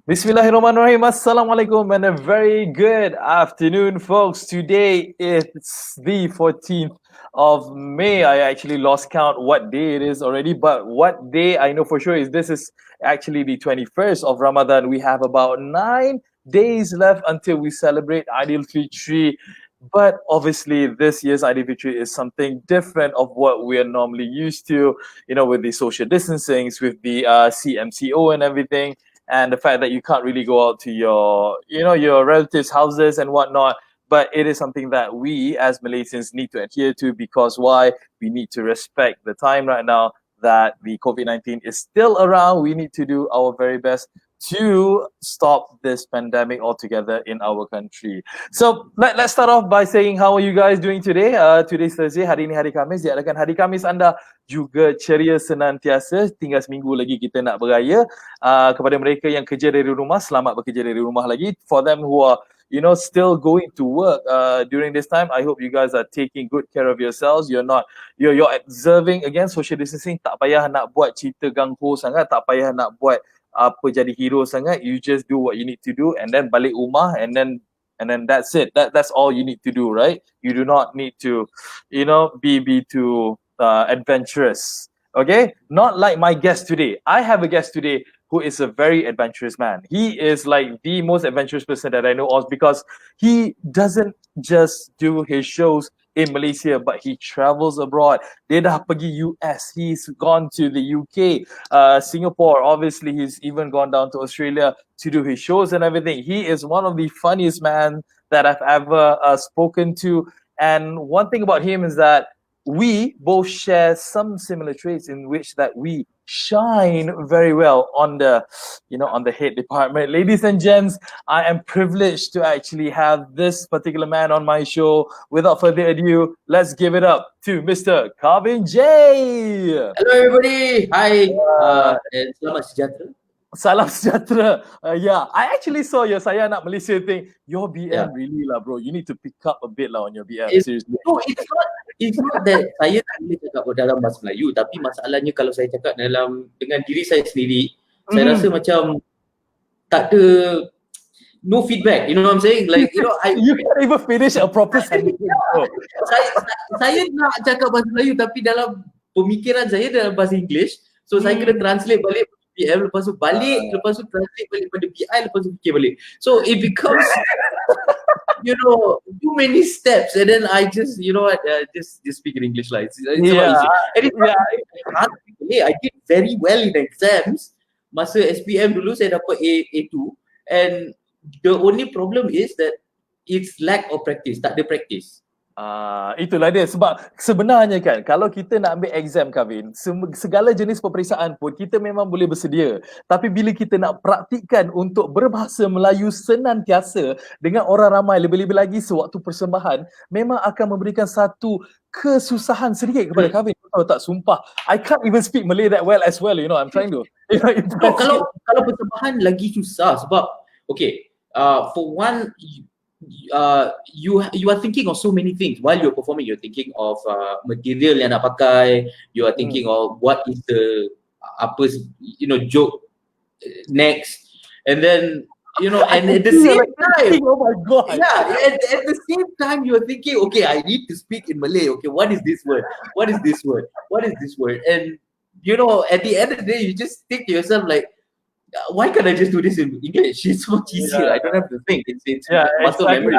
Bismillahirrahmanirrahim. Assalamualaikum and a very good afternoon, folks. Today it's the 14th of May. I actually lost count what day it is already, but what day I know for sure is this is actually the 21st of Ramadan. We have about 9 days left until we celebrate Adil Fitri. But obviously, this year's Adil Fitri is something different of what we are normally used to, with the social distancings, with the CMCO and everything, and the fact that you can't really go out to your relatives' houses and whatnot. But it is something that we as Malaysians need to adhere to, because why? We need to respect the time right now that the COVID-19 is still around. We need to do our very best to stop this pandemic altogether in our country. So let's start off by saying, how are you guys doing today? Today's Thursday, hari ini hari Khamis. Diharapkan hari Khamis anda juga ceria senantiasa. Tinggal seminggu lagi kita nak beraya. Kepada mereka yang kerja dari rumah, selamat bekerja dari rumah lagi. For them who are still going to work during this time, I hope you guys are taking good care of yourselves. You're observing again social distancing. Tak payah nak buat cerita ganggu sangat, tak payah nak buat apa jadi hero sangat. You just do what you need to do and then balik rumah, and then that's it. That's all you need to do, right? You do not need to be too adventurous. Okay, not like my guest today. I have a guest today who is a very adventurous man. He is like the most adventurous person that I know of, because he doesn't just do his shows in Malaysia, but he travels abroad. Dia dah pergi US, he's gone to the UK, Singapore, obviously he's even gone down to Australia to do his shows and everything. He is one of the funniest men that I've ever spoken to. And one thing about him is that we both share some similar traits in which that we shine very well on the head department. Ladies and gents, I am privileged to actually have this particular man on my show. Without further ado, let's give it up to Mr. Kavin Jay. Hello everybody. Hi. And selamat sejahtera. Salam sejahtera. Yeah, I actually saw your Saya Anak Malaysia thing. Your BM really lah, bro. You need to pick up a bit lah on your BM. Seriously. No, it's not that saya tak boleh cakap dalam bahasa Melayu, tapi masalahnya kalau saya cakap dengan diri saya sendiri, saya rasa macam tak ada, no feedback. You know what I'm saying? Like, you can't even finish a proper sentence. Saya nak cakap bahasa Melayu, tapi dalam pemikiran saya dalam bahasa English, so saya kena translate balik PM, lepas tu balik, lepas tu translate balik pada BI, lepas tu fikir balik. So it becomes too many steps, and then I just just speak in English like it's easy. And I did very well in exams. Masa SPM dulu saya dapat A2, and the only problem is that it's lack of practice, tak ada practice. Itulah dia. Sebab sebenarnya kan, kalau kita nak ambil exam, Kavin, segala jenis peperiksaan pun kita memang boleh bersedia. Tapi bila kita nak praktikkan untuk berbahasa Melayu senantiasa dengan orang ramai, lebih-lebih lagi sewaktu persembahan, memang akan memberikan satu kesusahan sedikit kepada Kavin. Tahu tak, sumpah, I can't even speak Malay that well as well. I'm trying to kalau persembahan lagi susah sebab for one, you are thinking of so many things while you're performing. You're thinking of material yang nak pakai, you are thinking of what is the joke next, and then and at the same time, oh my god, at the same time you're thinking, okay, I need to speak in Malay. Okay, what is this word, what is this word, what is this word? And at the end of the day, you just think to yourself like, why can't I just do this in English? It's so much easier. I don't have to think. It's muscle memory.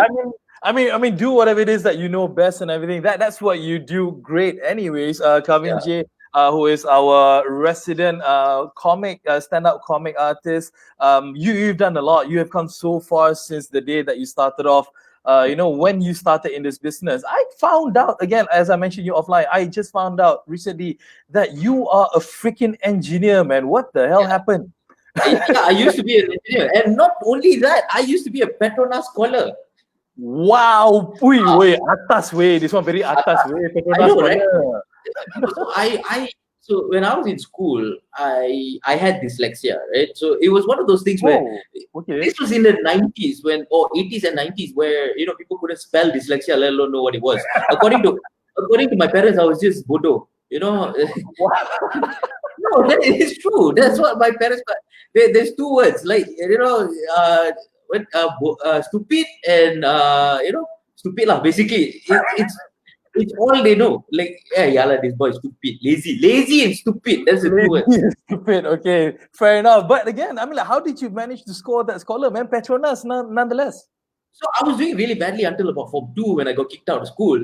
I mean, do whatever it is that you know best and everything. That's what you do great, anyways. Kavin Jay, who is our resident stand-up comic artist. You've done a lot. You have come so far since the day that you started off. When you started in this business, I found out, again, as I mentioned you offline, I just found out recently that you are a freaking engineer, man. What the hell happened? I used to be an engineer, and not only that, I used to be a Petronas scholar. Wow, atas way. This one very atas way. I know, right? So when I was in school, I had dyslexia, right? So it was one of those things where this was in the 90s or 80s and 90s where people couldn't spell dyslexia, let alone know what it was. According to my parents, I was just bodoh. No, that is true. That's what my parents. There's two words like stupid and stupid lah. Basically, it's all they know. Like yeah lah, this boy is stupid, lazy and stupid. That's the two words. Lazy and stupid. Okay, fair enough. But again, I mean, like, how did you manage to score that scholar, man? Petronas, nonetheless. So I was doing really badly until about Form 2 when I got kicked out of school.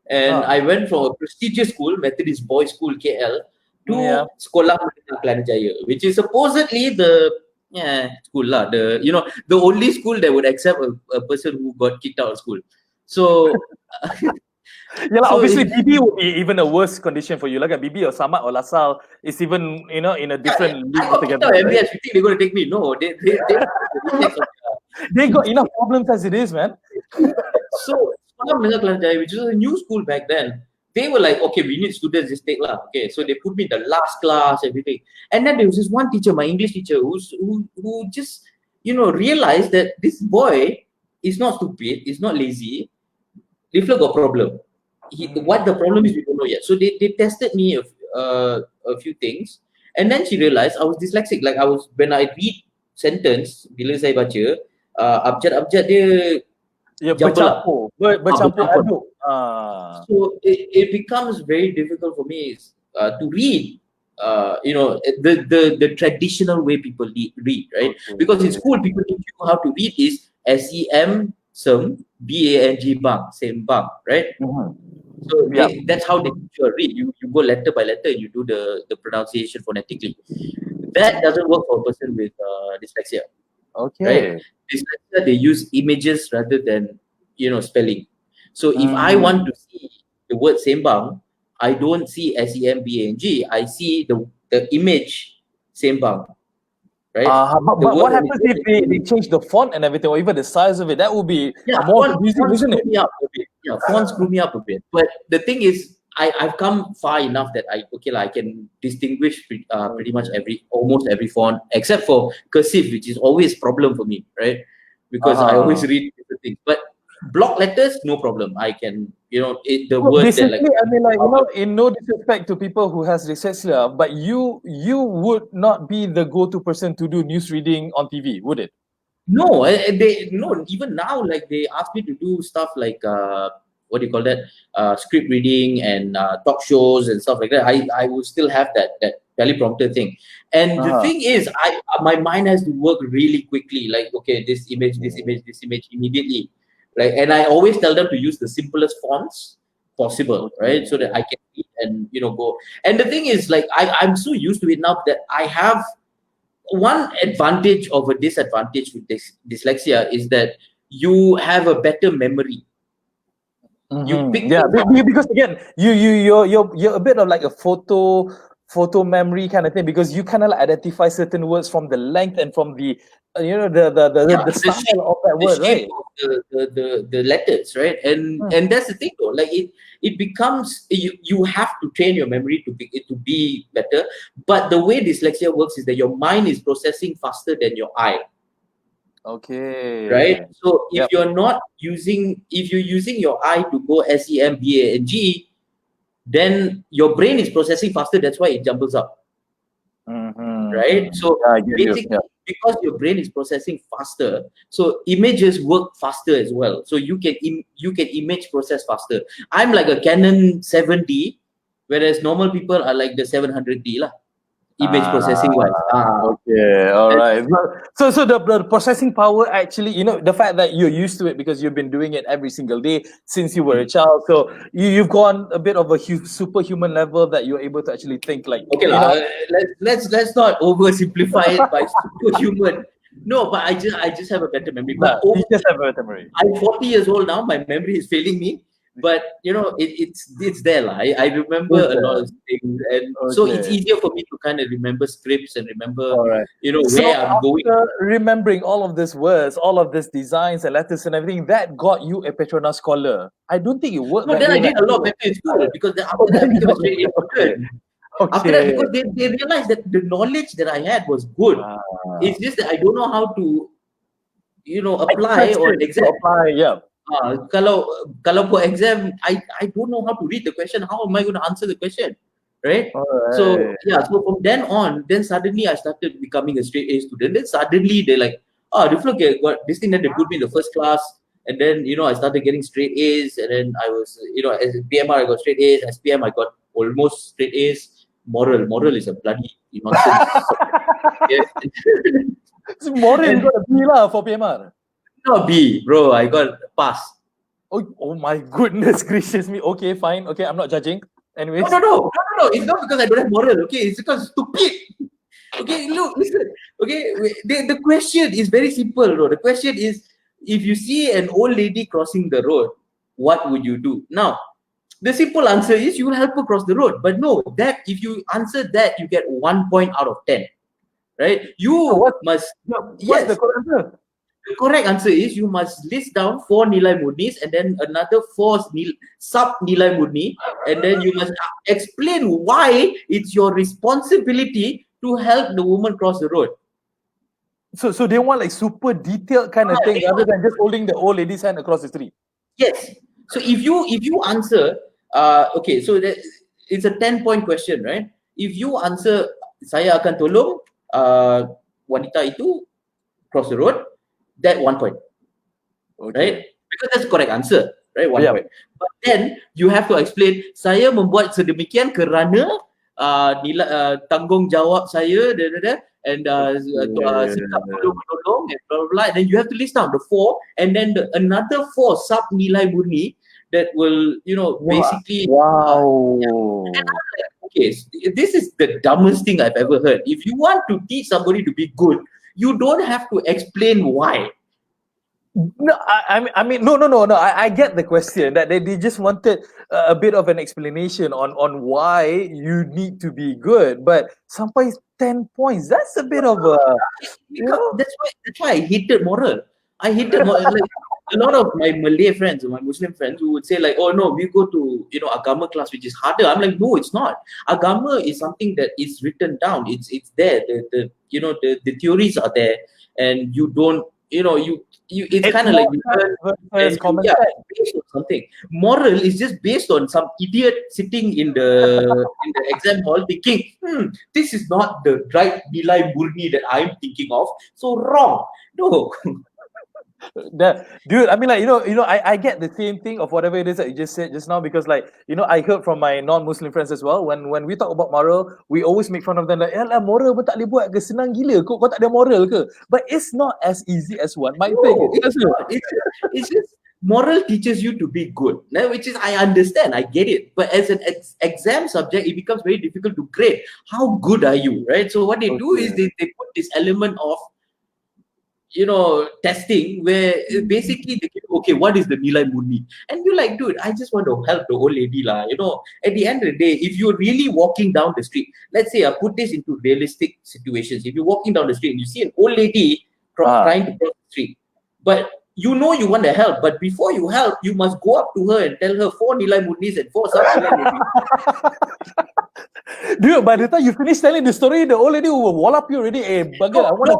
And I went from a prestigious school, Methodist Boys School, KL, to Sekolah Menengah Kelana Jaya, which is supposedly the school lah. The only school that would accept a person who got kicked out of school. So yeah, like, obviously BB would be even a worse condition for you. Like a BB or Samad or Lasal is even in a different league altogether. Right? MBS, you think they're going to take me? No, they got enough problems as it is, man. So which was a new school back then, they were like, okay, we need students, just take lah. Okay, so they put me in the last class, everything. And then there was this one teacher, my English teacher, who just realized that this boy is not stupid, is not lazy. Reflect got problem. What the problem is, we don't know yet. So they tested me a few things, and then she realized I was dyslexic. Like when I read sentence, bila saya baca, abjad dia bercampur aduk. So it becomes very difficult for me to read. The traditional way people read, right? Okay. Because in school, people teach you how to read is SEM, BANG, Sembang, right? So that's how they teach you to read. You go letter by letter, you do the pronunciation phonetically. That doesn't work for a person with dyslexia. Okay. Right? Dyslexia, they use images rather than spelling. So if I want to see the word Sembang, I don't see SEMBANG. I see the image Sembang. Right? But what happens if they change the font and everything, or even the size of it? That would be more confusing, isn't it? Fonts screw me up a bit. But the thing is, I've come far enough that I can distinguish pretty much almost every font, except for cursive, which is always a problem for me, right? Because I always read different things. But block letters, no problem. I can, the word that like. I mean, like, in no disrespect to people who has dyslexia, but you would not be the go-to person to do news reading on TV, would it? No, even now, like they ask me to do stuff like what do you call that? Script reading and talk shows and stuff like that. I will still have that teleprompter thing. And the thing is, my mind has to work really quickly. Like, okay, this image immediately. Right? And I always tell them to use the simplest fonts possible, right? So that I can read and go. And the thing is, like, I'm so used to it now that I have one advantage of a disadvantage with dyslexia is that you have a better memory. You pick because again, you're a bit of like a photo memory kind of thing, because you kind of like identify certain words from the length and from the the style of that word, right? The letters, right? And that's the thing though, like it becomes you have to train your memory to be better. But the way dyslexia works is that your mind is processing faster than your eye. Okay. Right? So if you're using your eye to go SEMBANG, then your brain is processing faster, that's why it jumbles up. Right? So basically, because your brain is processing faster, so images work faster as well. So you can image process faster. I'm like a Canon 7D, whereas normal people are like the 700D lah. Image processing wise. Okay, all right. So the processing power actually, the fact that you're used to it because you've been doing it every single day since you were a child. So you've gone a bit of a superhuman level that you're able to actually think like. Okay, let's not oversimplify it by superhuman. No, but I just have a better memory. But you just have a better memory. I'm 40 years old now. My memory is failing me. But it's there. I remember a lot of things, and so it's easier for me to kind of remember scripts and remember where I'm going. Remembering all of these words, all of these designs and letters and everything, that got you a Petronas scholar. I don't think it worked. No, then I did a lot better in school because after that I became very important. After that, because they realized that the knowledge that I had was good. It's just that I don't know how to apply or exam. Kalau for exam, I don't know how to read the question. How am I going to answer the question? right? So yeah, so from then on, then suddenly I started becoming a straight A student. Then suddenly they're like, oh, the floor got this thing that they put me in the first class. And then, I started getting straight A's. And then I was, as a PMR, I got straight A's. As PM, I got almost straight A's. Moral is a bloody nonsense. Yeah. Moral, you got a B lah for PMR. No, B, bro. I got pass. Oh my goodness gracious me. Okay, fine. Okay, I'm not judging. Anyways. No. It's not because I don't have moral. Okay, it's because stupid. Okay, look, listen. Okay, the question is very simple, bro. The question is, if you see an old lady crossing the road, what would you do? Now, the simple answer is you will help her cross the road. But no, that if you answer that, you get 1 point out of 10. Right? What's the correct answer? The correct answer is you must list down 4 nilai murnis and then another 4 sub nilai murni, and then you must explain why it's your responsibility to help the woman cross the road. So they want like super detailed kind of thing rather than just holding the old lady's hand across the street. Yes. So if you answer, okay, so it's a 10-point question, right? If you answer, saya akan tolong wanita itu cross the road, that 1 point, right? Because that's the correct answer, right? 1 point. But then you have to explain, saya membuat sedemikian kerana tanggungjawab saya, and sikap tolong, and blah, blah, blah. And then you have to list down the 4, and then another 4 sub nilai murni that will, basically. Wow. And I'm like, okay, this is the dumbest thing I've ever heard. If you want to teach somebody to be good, you don't have to explain why. No, I mean, no. I get the question that they just wanted a bit of an explanation on why you need to be good, but Sempoi 10 points. That's a bit of a. That's why I hated moral. I hated moral. Like, a lot of my Malay friends or my Muslim friends who would say like, oh no, we go to agama class which is harder. I'm like, no, it's not. Agama is something that is written down. It's there. The theories are there, and you don't. It's kind of like based on something. Moral is just based on some idiot sitting in the exam hall thinking, this is not the right nilai murni that I'm thinking of. So wrong. No. Dude, I mean, like, I get the same thing of whatever it is that you just said just now, because like, I heard from my non-Muslim friends as well, when we talk about moral, we always make fun of them like, yalah, moral pun tak boleh buat ke, senang gila kau tak ada moral ke? But it's not as easy as one might think. It's just moral teaches you to be good, which is, I understand, I get it, but as an exam subject, it becomes very difficult to grade. How good are you, right? So what they do is they put this element of testing where basically they give, okay, what is the nilai murni? And you're like, dude, I just want to help the old lady lah. At the end of the day, if you're really walking down the street, let's say I put this into realistic situations. If you're walking down the street and you see an old lady trying to cross the street, but you want to help, but before you help, you must go up to her and tell her 4 nilai murnis and 4 sub nilai murnis. Dude, by the time you finish telling the story, the old lady will wall up you already. Bugger, I want to.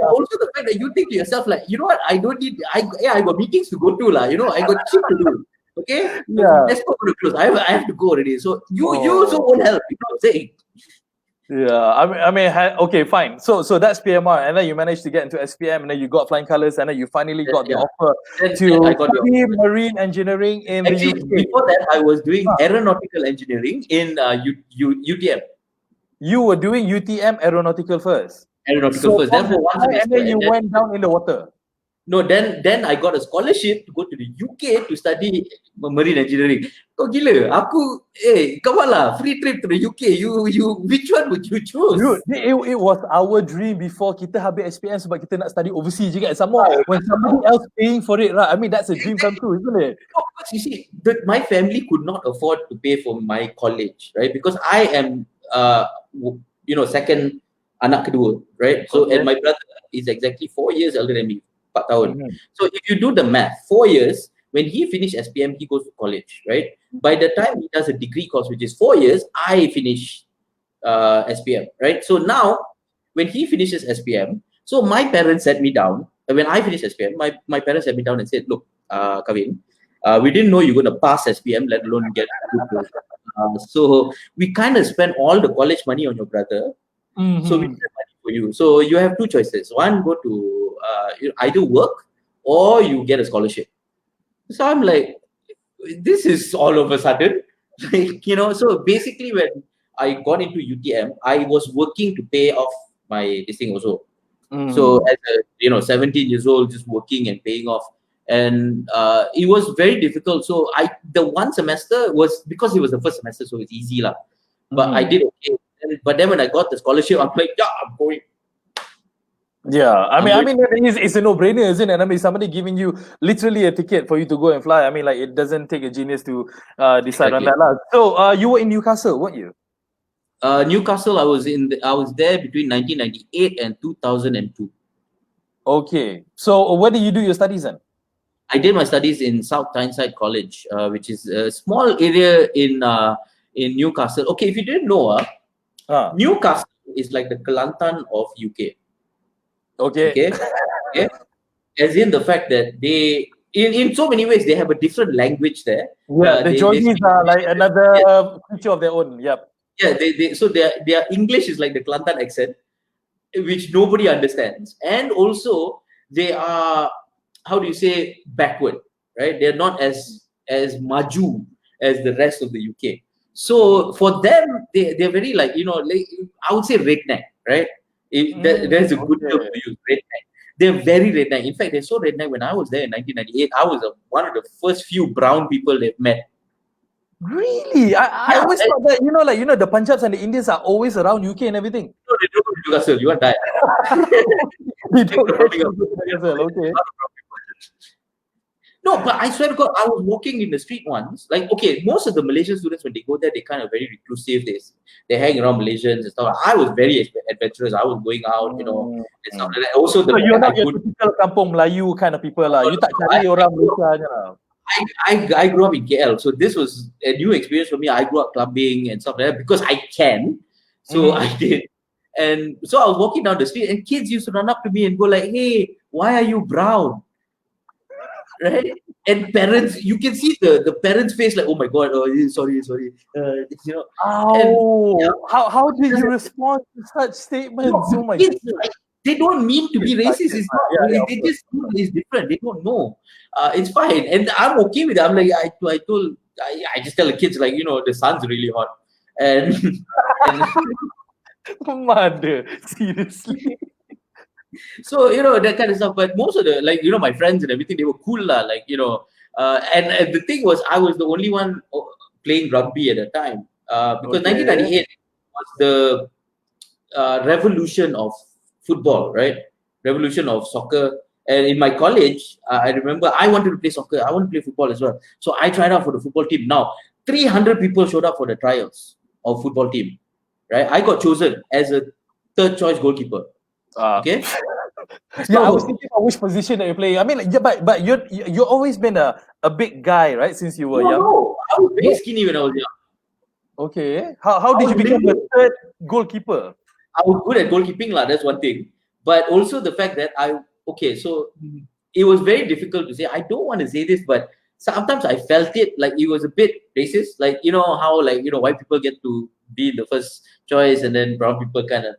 Also, the fact that you think to yourself, like, you know what? I don't need. I got meetings to go to, lah. I got shit to do. Okay, let's go to the close. I have to go already. So you also won't help. You know what I'm saying? Yeah, I mean, okay, fine. So that's PMR, and then you managed to get into SPM, and then you got flying colors, and then you finally got the offer to study marine engineering in the UK. Before that, I was doing aeronautical engineering in UTM. You were doing UTM aeronautical first. Aeronautical first. Then for 1 semester, and then you went down in the water. No, then I got a scholarship to go to the UK to study marine engineering. Kau gila, aku come on lah, free trip to the UK. You which one would you choose? Dude, it was our dream before kita habis SPM sebab kita nak study overseas juga. Some more when somebody else paying for it, right? I mean, that's a dream come true, isn't it? No, because you see, my family could not afford to pay for my college, right? Because I am second anak kedua, right? So and my brother is exactly 4 years older than me. 4 tahun. So if you do the math, 4 years, when he finished SPM, he goes to college, right? By the time he does a degree course, which is 4 years, I finish SPM, right? So now, when he finishes SPM, so my parents sat me down. When I finished SPM, my parents sat me down and said, look, Kavin, we didn't know you're going to pass SPM, let alone get good grades. So we kind of spent all the college money on your brother. So we spend money for you. So you have two choices. One, go to either work or you get a scholarship. So I'm like, this is all of a sudden, like, so basically when I got into UTM, I was working to pay off my this thing also. So as a 17 years old, just working and paying off, and it was very difficult. So the one semester was, because it was the first semester, so it's easy lah. But I did okay. But then when I got the scholarship, I'm like, yeah, I'm going. Yeah, I mean, it's a no-brainer, isn't it? I mean, somebody giving you literally a ticket for you to go and fly. I mean, like, it doesn't take a genius to decide on that, lah. So, you were in Newcastle, weren't you? Newcastle, I was there between 1998 and 2002. Okay, so where did you do your studies then? I did my studies in South Tyneside College, which is a small area in Newcastle. Okay, if you didn't know, Newcastle is like the Kelantan of UK. Okay. Okay. As in the fact that they, in so many ways, they have a different language there. Yeah, the Georgies are like another creature of their own. Yep. Yeah, so their English is like the Kelantan accent, which nobody understands, and also they are, how do you say, backward, right? They're not as maju as the rest of the UK. So for them, they're very like, like, I would say redneck, right? There's a good term to use, redneck. They're very redneck. In fact, they're so redneck. When I was there in 1998, I was one of the first few brown people they've met. Really? I always thought that, the Punjabs and the Indians are always around UK and everything. No, they don't go to Newcastle. You want to die. They don't go to Newcastle. Okay. No, but I swear to God, I was walking in the street once. Like, okay, most of the Malaysian students, when they go there, they kind of very reclusive. They hang around Malaysians and stuff. I was very adventurous. I was going out, and stuff like that. Also, so you're not your typical Kampung Melayu kind of people, lah. You tak cari orang Malaysia, lah. I grew up in KL, so this was a new experience for me. I grew up clubbing and stuff like that because I can. So I did. And so I was walking down the street and kids used to run up to me and go like, hey, why are you brown? Right? And parents, you can see the parents' face like, oh my God, sorry. How did you respond to such statements? Oh my God. They don't mean to be racist. It's not. They just know it's different. They don't know. It's fine, and I'm okay with it. I'm like, I just tell the kids like, the sun's really hot, and mother, seriously. So that kind of stuff. But most of the, like, my friends and everything, they were cool lah. Like, and the thing was, I was the only one playing rugby at the time because 1998 was the revolution of football, right? Revolution of soccer. And in my college, I remember I wanted to play soccer. I wanted to play football as well. So I tried out for the football team. Now, 300 people showed up for the trials of football team, right? I got chosen as a third choice goalkeeper. Okay. Yeah, I was thinking of which position that you play. I mean, but you've always been a big guy, right? Since you were young. No, I was very skinny when I was young. Okay. How did you become the third goalkeeper? I was good at goalkeeping, lah. That's one thing. But also the fact that so it was very difficult to say. I don't want to say this, but sometimes I felt it like it was a bit racist. Like, how, like, white people get to be the first choice and then brown people kind of,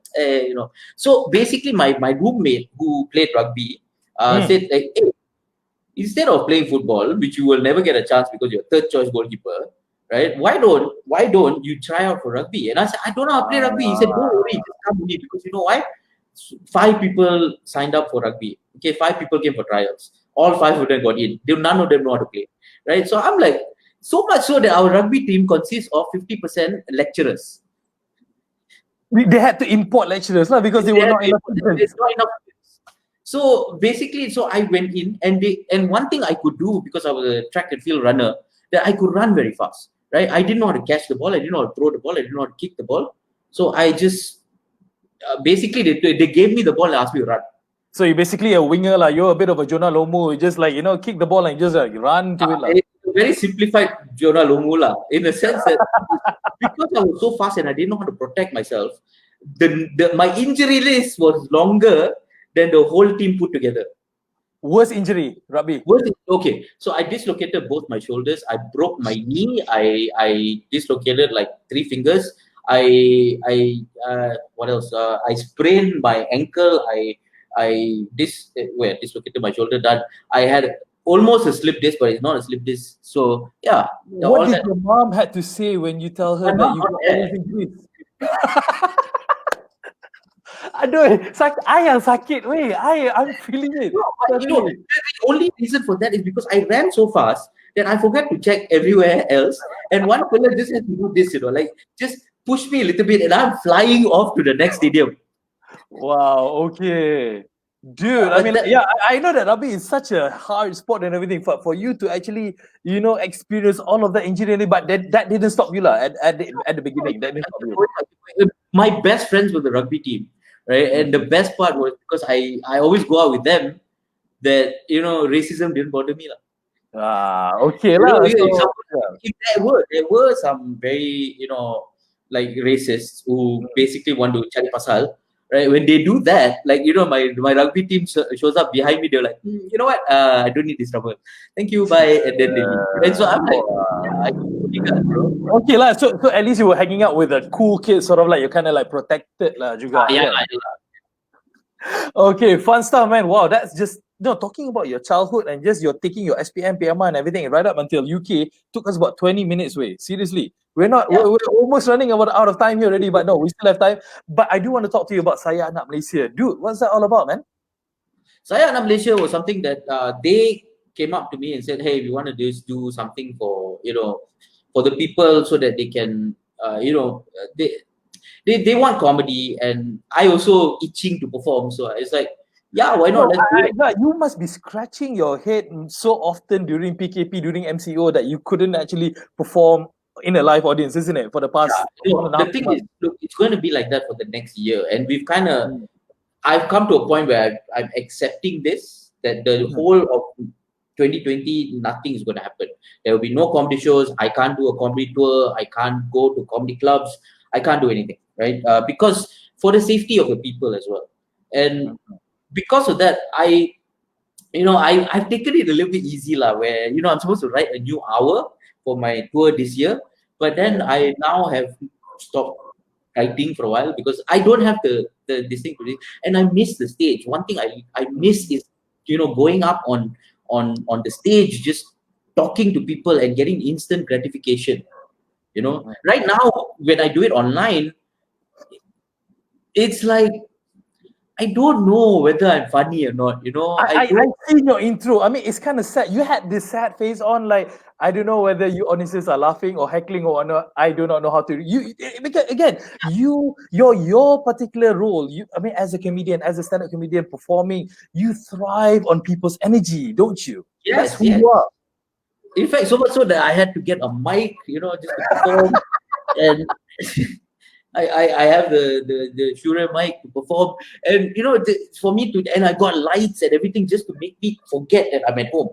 So basically my roommate who played rugby said, like, hey, instead of playing football, which you will never get a chance because you're third choice goalkeeper, right? Why don't you try out for rugby? And I said, I don't know how to play rugby. He said, don't worry, just come with me, because you know why? 5 people signed up for rugby. Okay, 5 people came for trials. All 5 of them got in. None of them know how to play, right? So I'm like, so much so that our rugby team consists of 50% lecturers. They had to import lecturers, because they were not enough. So basically, I went in, and one thing I could do, because I was a track and field runner, that I could run very fast, right? I didn't know how to catch the ball. I didn't know how to throw the ball. I didn't know how to kick the ball. So I just basically they gave me the ball and asked me to run. So you're basically a winger, like you're a bit of a Jonah Lomu. You just like, kick the ball and just run to it. It's a very simplified Jonah Lomu, in the sense that because I was so fast and I didn't know how to protect myself, my injury list was longer than the whole team put together. Worst injury, rugby. Okay, so I dislocated both my shoulders. I broke my knee. I dislocated like 3 fingers. What else? I sprained my ankle. Dislocated my shoulder. That I had almost a slip disc, but it's not a slip disc. So yeah, What all did that. your mom had to say when you tell her My that mom you not got all there. these injuries? Aduh, I yang sakit, weh. I'm feeling it. No, but Suddenly. the only reason for that is because I ran so fast that I forgot to check everywhere else. And one fella just has to do this, like just push me a little bit, and I'm flying off to the next stadium. Wow, okay. Dude, I But mean, that, yeah, I know that rugby is such a hard sport and everything. For you to actually, experience all of that injury, but that didn't stop you, lah, at the beginning. That didn't stop you. my best friends were the rugby team, right? And the best part was because I always go out with them, that racism didn't bother me, lah. Okay, lah. So, If there were some very like racists who basically want to cari pasal, right? When they do that, like my rugby team shows up behind me, they're like, you know what? I don't need this trouble. Thank you, bye, and then they leave. And so I'm like, yeah, I totally got it, bro. okay, lah. So at least you were hanging out with a cool kid, sort of like you're kind of like protected, lah, juga. Yeah, Kan? Okay, fun stuff, man. Wow, that's just talking about your childhood and just you're taking your SPM, PMR and everything right up until UK took us about 20 minutes way. Seriously. We're almost running out of time here already, but no, we still have time. But I do want to talk to you about Saya Anak Malaysia. Dude, what's that all about, man? Saya Anak Malaysia was something that they came up to me and said, hey, we want to do something for for the people so that they can they want comedy, and I also itching to perform. So it's like, yeah, why not? Let's do it. You must be scratching your head so often during PKP, during MCO, that you couldn't actually perform in a live audience, isn't it? For the past the thing is, look, it's going to be like that for the next year, and we've I've come to a point where I'm accepting this, that the whole of 2020, nothing is going to happen. There will be no comedy shows. I can't do a comedy tour. I can't go to comedy clubs. I can't do anything, right? Because for the safety of the people as well. And because of that, I've taken it a little bit easy, lah, where, I'm supposed to write a new hour for my tour this year. But then I now have stopped writing for a while because I don't have this thing to do, and I miss the stage. One thing I miss is going up on the stage, just talking to people and getting instant gratification. Right now when I do it online, it's like I don't know whether I'm funny or not. I seen your intro. I mean, it's kind of sad. You had this sad face on, like I don't know whether you audiences are laughing or heckling or not. I do not know how to. Because again, your particular role. I mean, as a comedian, as a stand-up comedian performing, you thrive on people's energy, don't you? Yes, that's who you are. In fact, so much so that I had to get a mic, just to perform, and I have the Shure mic to perform, and for me to, and I got lights and everything just to make me forget that I'm at home,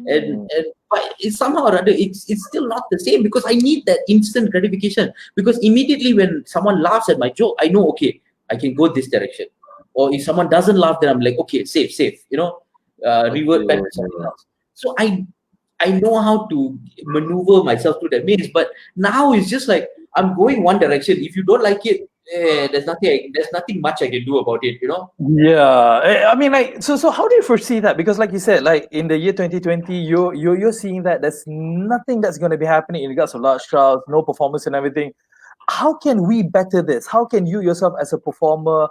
and but it's somehow or other it's still not the same, because I need that instant gratification, because immediately when someone laughs at my joke, I know, okay, I can go this direction, or if someone doesn't laugh, then I'm like, okay, safe, revert back to something else. So I know how to maneuver myself through that maze, but now it's just like I'm going one direction. If you don't like it, there's nothing much I can do about it, Yeah, I mean, like, so how do you foresee that? Because, like you said, like in the year 2020, you're seeing that there's nothing that's going to be happening in regards to large crowds, no performance and everything. How can we better this? How can you yourself as a performer,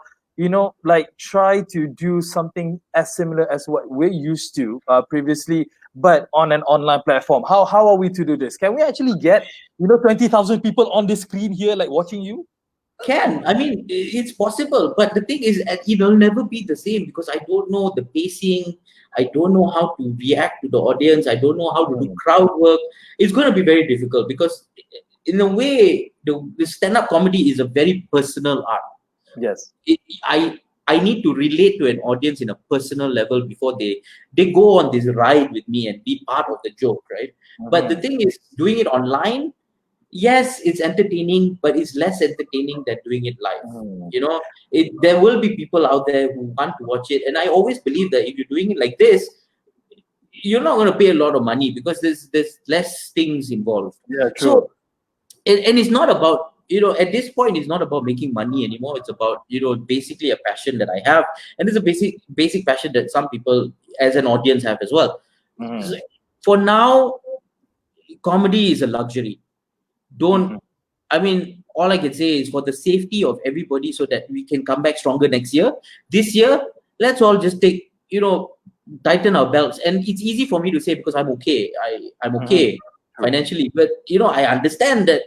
like try to do something as similar as what we're used to previously, but on an online platform? How are we to do this? Can we actually get 20,000 people on the screen here, like watching you? I mean, it's possible, but the thing is, it will never be the same, because I don't know the pacing. I don't know how to react to the audience. I don't know how to do crowd work. It's going to be very difficult, because in a way, the stand-up comedy is a very personal art. Yes. I need to relate to an audience in a personal level before they go on this ride with me and be part of the joke, right? But the thing is, doing it online, yes, it's entertaining, but it's less entertaining than doing it live. Mm. You know, there will be people out there who want to watch it, and I always believe that if you're doing it like this, you're not going to pay a lot of money because there's less things involved. Yeah, true. So, and it's not about, you know, at this point it's not about making money anymore. It's about, you know, basically a passion that I have, and it's a basic passion that some people as an audience have as well. Mm-hmm. So, for now, comedy is a luxury. Mm-hmm. Don't, I mean, all I can say is for the safety of everybody so that we can come back stronger next year. This year, let's all just take, you know, tighten our belts. And it's easy for me to say because I'm okay. I'm Mm-hmm. okay True. financially. But, you know, I understand that,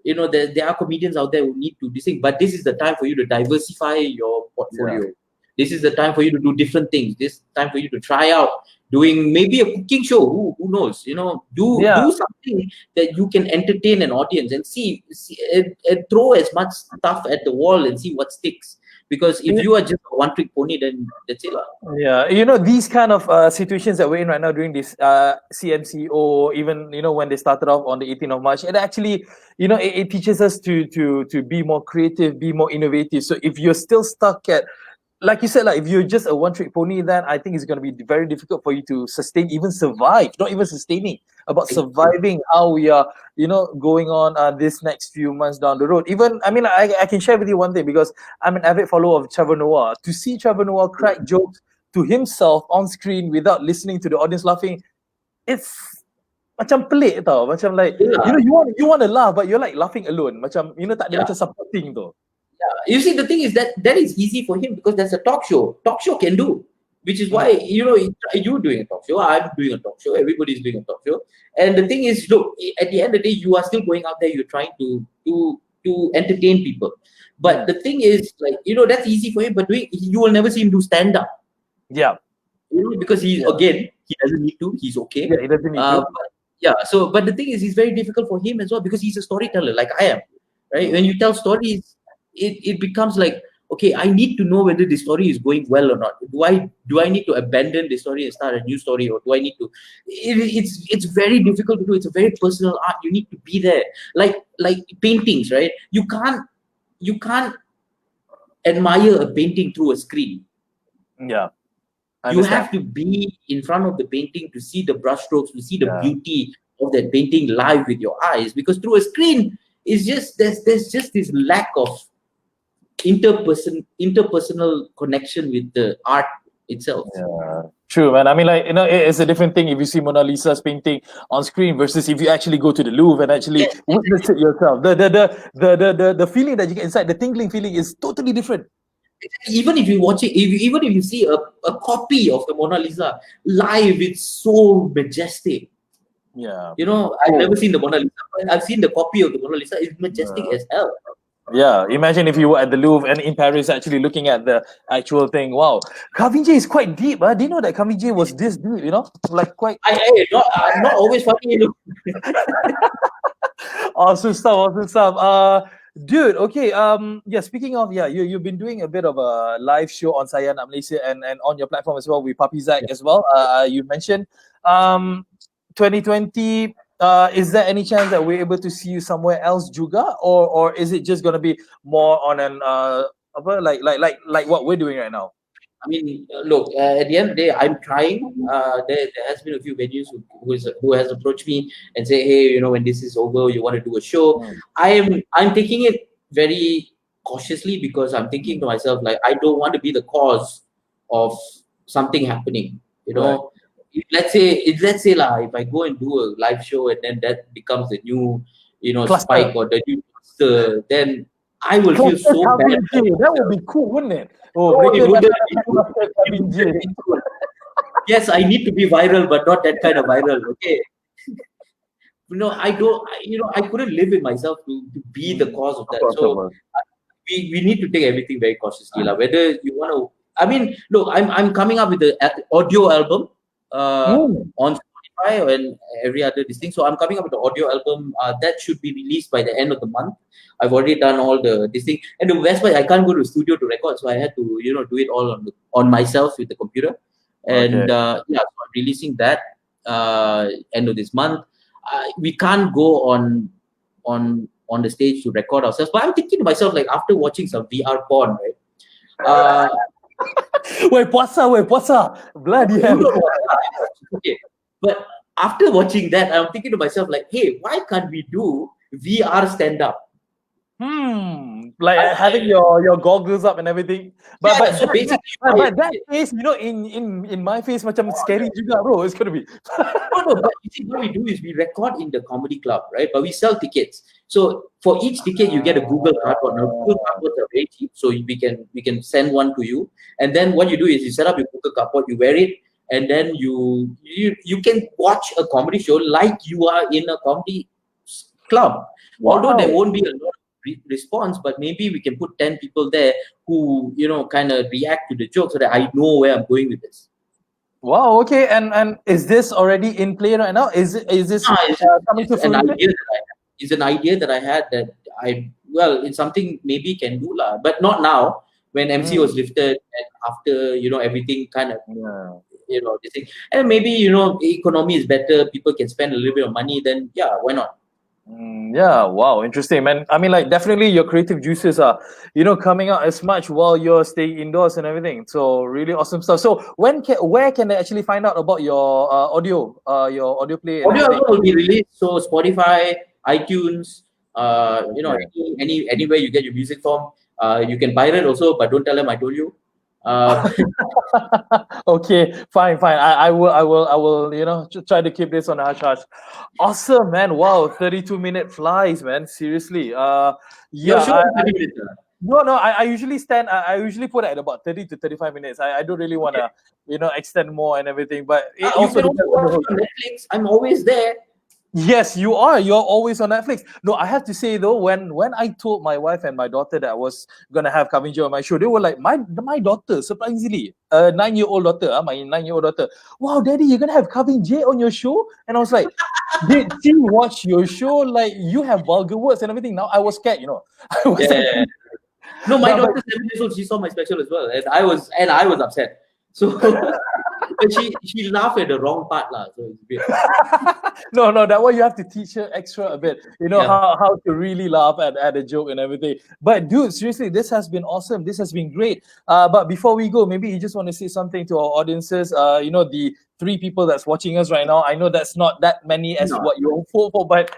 you know, there are comedians out there who need to this thing, but this is the time for you to diversify your Yeah. portfolio. This is the time for you to do different things. This time for you to try out doing maybe a cooking show. Who knows? You know, Yeah. do something that you can entertain an audience and see and throw as much stuff at the wall and see what sticks. Because if you are just a one trick pony, then that's it. Yeah, you know, these kind of situations that we're in right now during this CMCO, even, you know, when they started off on the 18th of March, it actually, you know, it teaches us to be more creative, be more innovative. So if you're still stuck at, like you said, like if you're just a one trick pony, then I think it's going to be very difficult for you to sustain, even survive, not even sustaining, about surviving how we are, you know, going on this next few months down the road. Even, I mean, I can share with you one thing because I'm an avid follower of Trevor Noah. To see Trevor Noah crack jokes to himself on screen without listening to the audience laughing, it's macam pelik tau. Macam like, you Yeah, know, you want to laugh, but you're like laughing alone. Macam, you know, tak ada yeah. macam supporting tu. You see, the thing is that is easy for him because that's a talk show. Talk show can do, which is why, you know, you're doing a talk show. I'm doing a talk show. Everybody's doing a talk show. And the thing is, look, at the end of the day, you are still going out there. You're trying to entertain people. But the thing is, like, you know, that's easy for him. But you will never see him do stand up. Yeah. You know, because Yeah. again, he doesn't need to. He's okay. Yeah, he doesn't need to. But, yeah. So, but the thing is, it's very difficult for him as well because he's a storyteller, like I am. Right? When you tell stories, it becomes like, okay, I need to know whether the story is going well or not. Do I need to abandon the story and start a new story, or do I need to? It's very difficult to do. It's a very personal art. You need to be there, like paintings, right? You can't admire a painting through a screen. Yeah. You have to be in front of the painting to see the brushstrokes, to see the beauty of that painting live with your eyes. Because through a screen, it's just there's just this lack of interpersonal connection with the art itself. Yeah, true, man. I mean, like, you know, it's a different thing if you see Mona Lisa's painting on screen versus if you actually go to the Louvre and actually witness it yourself. The feeling that you get inside, the tingling feeling, is totally different. Even if you watch it, even if you see a copy of the Mona Lisa live, it's so majestic. Yeah. You know, I've never seen the Mona Lisa, but I've seen the copy of the Mona Lisa. It's majestic as hell. Yeah, imagine if you were at the Louvre and in Paris actually looking at the actual thing. Wow, Kavin Jay is quite deep. I didn't know that Kavin Jay was this deep, you know? Like quite I'm not always funny, you know. awesome stuff. Dude, okay. Yeah, speaking of, yeah, you've been doing a bit of a live show on Saya Nak Malaysia and on your platform as well with Papi Zach as well. You mentioned 2020. Is there any chance that we're able to see you somewhere else juga, or is it just gonna be more on an like what we're doing right now? I mean, look, at the end of the day, I'm trying. There has been a few venues who has approached me and say, hey, you know, when this is over, you want to do a show. I'm taking it very cautiously because I'm thinking to myself, like, I don't want to be the cause of something happening. You know, let's say lah, if I go and do a live show and then that becomes the new, you know, Cluster. spike or the new cluster, then I will feel so bad. That would be cool, wouldn't it? Yes, I need to be viral, but not that kind of viral. Okay. No, I don't. I couldn't live with myself to be the cause of that. So we need to take everything very cautiously, whether you want to. I mean, look, I'm coming up with the audio album on Spotify and every other this thing. So I'm coming up with the audio album that should be released by the end of the month. I've already done all this thing, and the best part, I can't go to the studio to record, so I had to do it all on myself with the computer. And so I'm releasing that end of this month. We can't go on on the stage to record ourselves. But I'm thinking to myself, like after watching some VR porn, right? Uh, Wait, puasa, bloody you hell. don't know okay. But after watching that, I'm thinking to myself, like, hey, why can't we do VR stand up? Like having your goggles up and everything. But Yeah, so basically, but that face, in my face macam scary juga, bro. It's gonna be. no, but you see, what we do is we record in the comedy club, right? But we sell tickets. So for each ticket, you get a Google Cardboard. Now, Google Cardboards are very cheap, so we can send one to you. And then what you do is you set up your Google Cardboard, you wear it, and then you can watch a comedy show like you are in a comedy club. Although there won't be a lot of response, but maybe we can put 10 people there who kind of react to the joke, so that I know where I'm going with this. Wow. Okay. And is this already in play right now? Is this coming to fruition? It's an idea that I had that it's something maybe can do lah, but not now when MC was lifted and after everything kind of this thing. And maybe economy is better, people can spend a little bit of money, then yeah, why not? Yeah, wow, interesting, man. I mean, like, definitely your creative juices are, coming out as much while you're staying indoors and everything. So really awesome stuff. So where can they actually find out about your audio play? Audio will be released. So Spotify, iTunes, anywhere you get your music from. You can pirate also, but don't tell them I told you. Okay, fine. I will, try to keep this on a hush hush. Awesome, man. Wow, 32-minute flies, man. Seriously. Yeah. No, I usually I usually put it at about 30 to 35 minutes. I don't really want to, extend more and everything. But it also depends on Netflix. I'm always there. Yes, you are. You're always on Netflix. No, I have to say though, when I told my wife and my daughter that I was gonna have Kavin Jay on my show, they were like, my daughter, surprisingly, 9-year-old daughter, my 9-year-old daughter, wow, Daddy, you're gonna have Kavin Jay on your show? And I was like, did she watch your show? Like, you have vulgar words and everything. Now I was scared, I was like, no, my daughter's 7 years old. She saw my special as well, and I was upset. So, but she laughed at the wrong part, lah. So it's weird. No, that way you have to teach her extra a bit. How to really laugh at a joke and everything. But dude, seriously, this has been awesome. This has been great. But before we go, maybe you just want to say something to our audiences. The 3 people that's watching us right now. I know that's not that many as what you hope for, but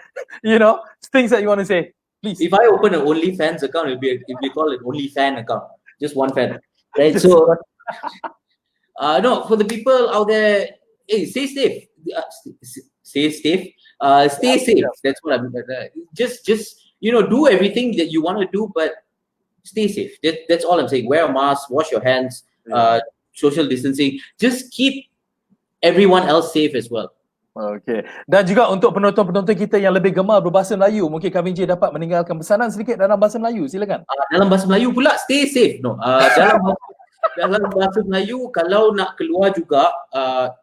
things that you want to say. Please. If I open an OnlyFans account, it'll be called an OnlyFan account. Just one fan, right? So, no, for the people out there, hey, stay safe. Stay safe. Stay safe. That's what I'm. Just do everything that you want to do, but stay safe. That's all I'm saying. Wear a mask. Wash your hands. Social distancing. Just keep everyone else safe as well. Okay. Dan juga untuk penonton-penonton kita yang lebih gemar berbahasa Melayu, mungkin Kavin Jay dapat meninggalkan pesanan sedikit dalam bahasa Melayu. Silakan. Dalam bahasa Melayu pula, stay safe. No. Dalam bahasa Melayu, kalau nak keluar juga,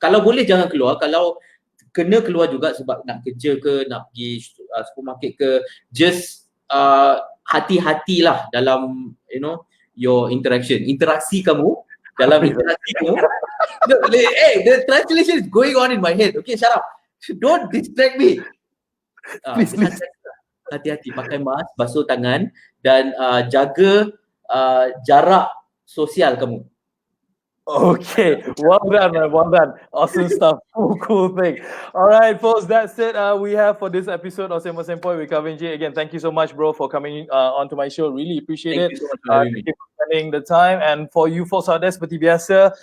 kalau boleh jangan keluar. Kalau kena keluar juga sebab nak kerja ke, nak pergi supermarket ke, just hati-hatilah dalam your interaksi kamu dalam interaksi kamu. Hey, the translation is going on in my head. Okay, shut up. Don't distract me. Please. Hati-hati, pakai mask, basuh tangan, dan jaga jarak sosial kamu. Okay, well done, man. Well done. Awesome stuff. Cool thing. All right, folks, that's it. We have for this episode of Sempoi with Kavin Jay. Again, thank you so much, bro, for coming onto my show. Really appreciate it. Thank you for spending the time. And for you folks out there, seperti biasa,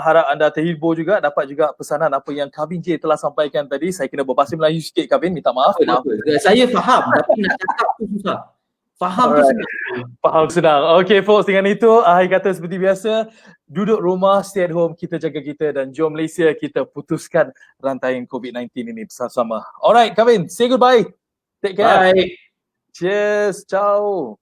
harap anda terhibur juga, dapat juga pesanan apa yang Kavin Jay telah sampaikan tadi. Saya kena berbahasa Melayu sikit, Kavin. Minta maaf. Saya faham, tapi nak cakap tu susah. Faham tu senang. Faham senang. Okay, folks, dengan itu, akhir kata seperti biasa, duduk rumah, stay at home, kita jaga kita, dan jom Malaysia kita putuskan rantaian COVID-19 ini bersama-sama. Alright, Kavin, say goodbye. Take care. Bye. Cheers. Ciao.